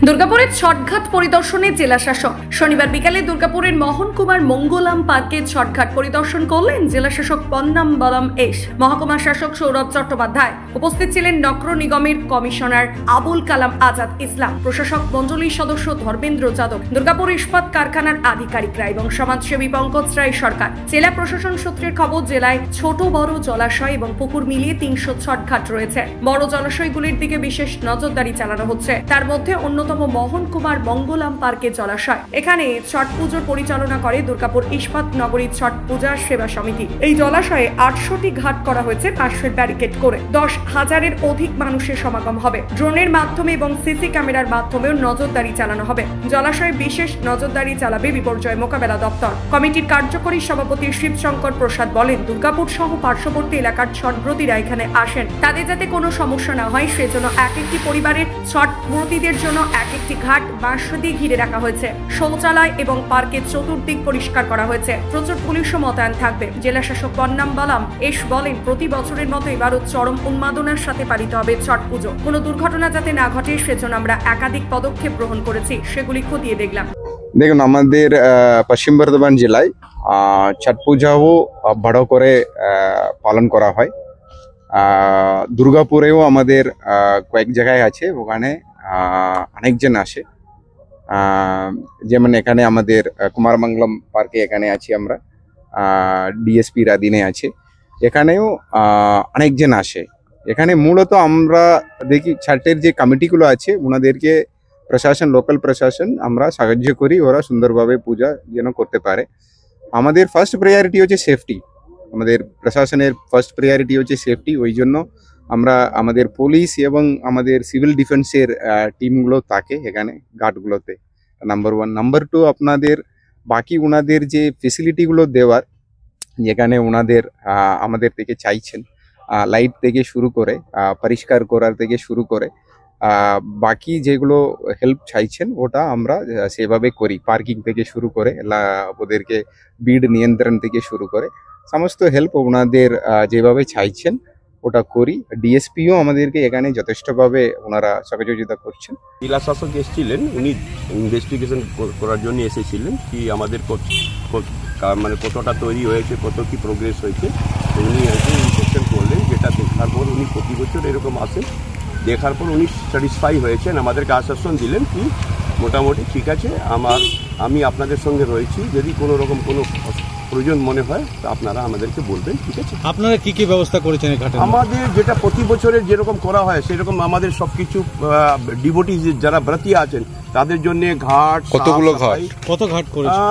দুর্গাপুরের ছটঘাট পরিদর্শনে জেলা শাসক। শনিবার বিকালে দুর্গাপুরের মোহন কুমার মঙ্গলাম পার্কে ছটঘাট পরিদর্শন করলেন জেলা শাসক পন্নাম্বলম এস, মহকুমা শাসক সৌরভ চট্টোপাধ্যায়। উপস্থিত ছিলেন নগর নিগমের কমিশনার আবুল কালাম আজাদ ইসলাম, প্রশাসক মণ্ডলীর সদস্য ধর্মেন্দ্র যাদব, দুর্গাপুর ইস্পাত কারখানার আধিকারিকরা এবং সমাজসেবী পঙ্কজ রায় সরকার। জেলা প্রশাসন সূত্রের খবর, জেলায় ছোট বড় জলাশয় এবং পুকুর মিলিয়ে 300 ছটঘাট রয়েছে। বড় জলাশয়গুলির দিকে বিশেষ নজরদারি চালানো হচ্ছে। তার মধ্যে অন্যতম মোহন কুমার মঙ্গলাম পার্কের জলাশয়। এখানে ছট পুজোর পরিচালনা করে দুর্গাপুর ইস্পাত নগরী ছট পূজা সেবা সমিতি। এই জলাশয়ে 800টি ঘাট করা হয়েছে পাশের ব্যারিকেড করে। 10,000-এর অধিক মানুষের সমাগম হবে। ড্রোনের মাধ্যমে এবং সিসি ক্যামেরার মাধ্যমেও নজরদারি চালানো হবে। জলাশয়ে বিশেষ নজরদারি চালাবে বিপর্যয় মোকাবেলা দপ্তর। কমিটির কার্যকরী সভাপতি শিবশঙ্কর প্রসাদ বলেন, দুর্গাপুর সহ পার্শ্ববর্তী এলাকার ছটব্রতীরা এখানে আসেন, তাদের যাতে কোনো সমস্যা না হয় সেজন্য এক একটি পরিবারের ছটব্রতীদের জন্য এক একটি ঘাট বাঁশ দিয়ে ঘিরে রাখা হয়েছে। শৌচালয় এবং পার্কের চতুর্দিক পরিষ্কার করা হয়েছে। প্রচুর পুলিশও মোতায়েন থাকবে। জেলা শাসক পন্নাম্বলম এস বলেন, প্রতি বছরের মতো এবারও চরম উন্মাদনার সাথে পালিত হবে ছট পুজো। কোনো দুর্ঘটনা যাতে না ঘটে সেজন্য আমরা একাধিক পদক্ষেপ গ্রহণ করেছি, সেগুলি খতিয়ে দেখলাম। দেখুন, আমাদের পশ্চিম বর্ধমান জেলায় ছট পূজাও বড় করে পালন করা হয়। দুর্গাপুরেও আমাদের কয়েক জায়গায় আছে, ওখানে অনেকজন আসে। যেমন এখানে আমাদের কুমারমঙ্গলম পার্কে এখানে আছি আমরা, ডিএসপির অধীনে আছে, এখানেও অনেকজন আসে। এখানে মূলত আমরা দেখি ছটের যে কমিটিগুলো আছে ওনাদেরকে প্রশাসন, লোকাল প্রশাসন আমরা সাহায্য করি, ওরা সুন্দরভাবে পূজা যেন করতে পারে। আমাদের ফার্স্ট প্রায়োরিটি হচ্ছে সেফটি, আমাদের প্রশাসনের ফার্স্ট প্রায়োরিটি হচ্ছে সেফটি। ওই জন্য আমরা আমাদের পুলিশ এবং আমাদের সিভিল ডিফেন্সের টিমগুলো থাকে এখানে ঘাটগুলোতে, নাম্বার 1। নাম্বার 2, আপনাদের বাকি ওনাদের যে ফেসিলিটিগুলো দেওয়ার, যেখানে ওনাদের আমাদের থেকে চাইছেন লাইট থেকে শুরু করে পরিষ্কার করার থেকে শুরু করে বাকি যেগুলো হেল্প চাইছেন ওটা আমরা সেভাবে করি। পার্কিং থেকে শুরু করে ওদেরকে ভিড় নিয়ন্ত্রণ থেকে শুরু করে সমস্ত হেল্প ওনাদের যেভাবে চাইছেন ওটা করি। ডিএসপিও আমাদেরকে এখানে যথেষ্টভাবে ওনারা সহযোগিতা করছেন। জেলা শাসক এসেছিলেন, উনি ইনভেস্টিগেশন করার জন্য এসেছিলেন কি আমাদের মানে কতটা তৈরি হয়েছে, কত কি প্রোগ্রেস হয়েছে, উনি ইনস্পেকশন করলেন। যেটা দেখার পর উনি প্রতি বছর এরকম আসেন, দেখার পর উনি স্যাটিসফাই হয়েছেন, আমাদেরকে আশ্বাসন দিলেন কি মোটামুটি ঠিক আছে, আমি আপনাদের সঙ্গে রয়েছি, যদি কোনো রকম কোনো প্রয়োজন মনে হয় তো আপনারা আমাদেরকে বলবেন, ঠিক আছে। আপনারা কি কি ব্যবস্থা করেছেন এখানে? আমাদের যেটা প্রতি বছরের যেরকম করা হয় সেরকম আমাদের সবকিছু ডিভোটি যারা ব্রতী আছেন তাদের জন্য ঘাট, কতগুলো ঘাট, কত ঘাট করেছেন?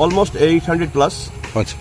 অলমোস্ট 800+। আচ্ছা।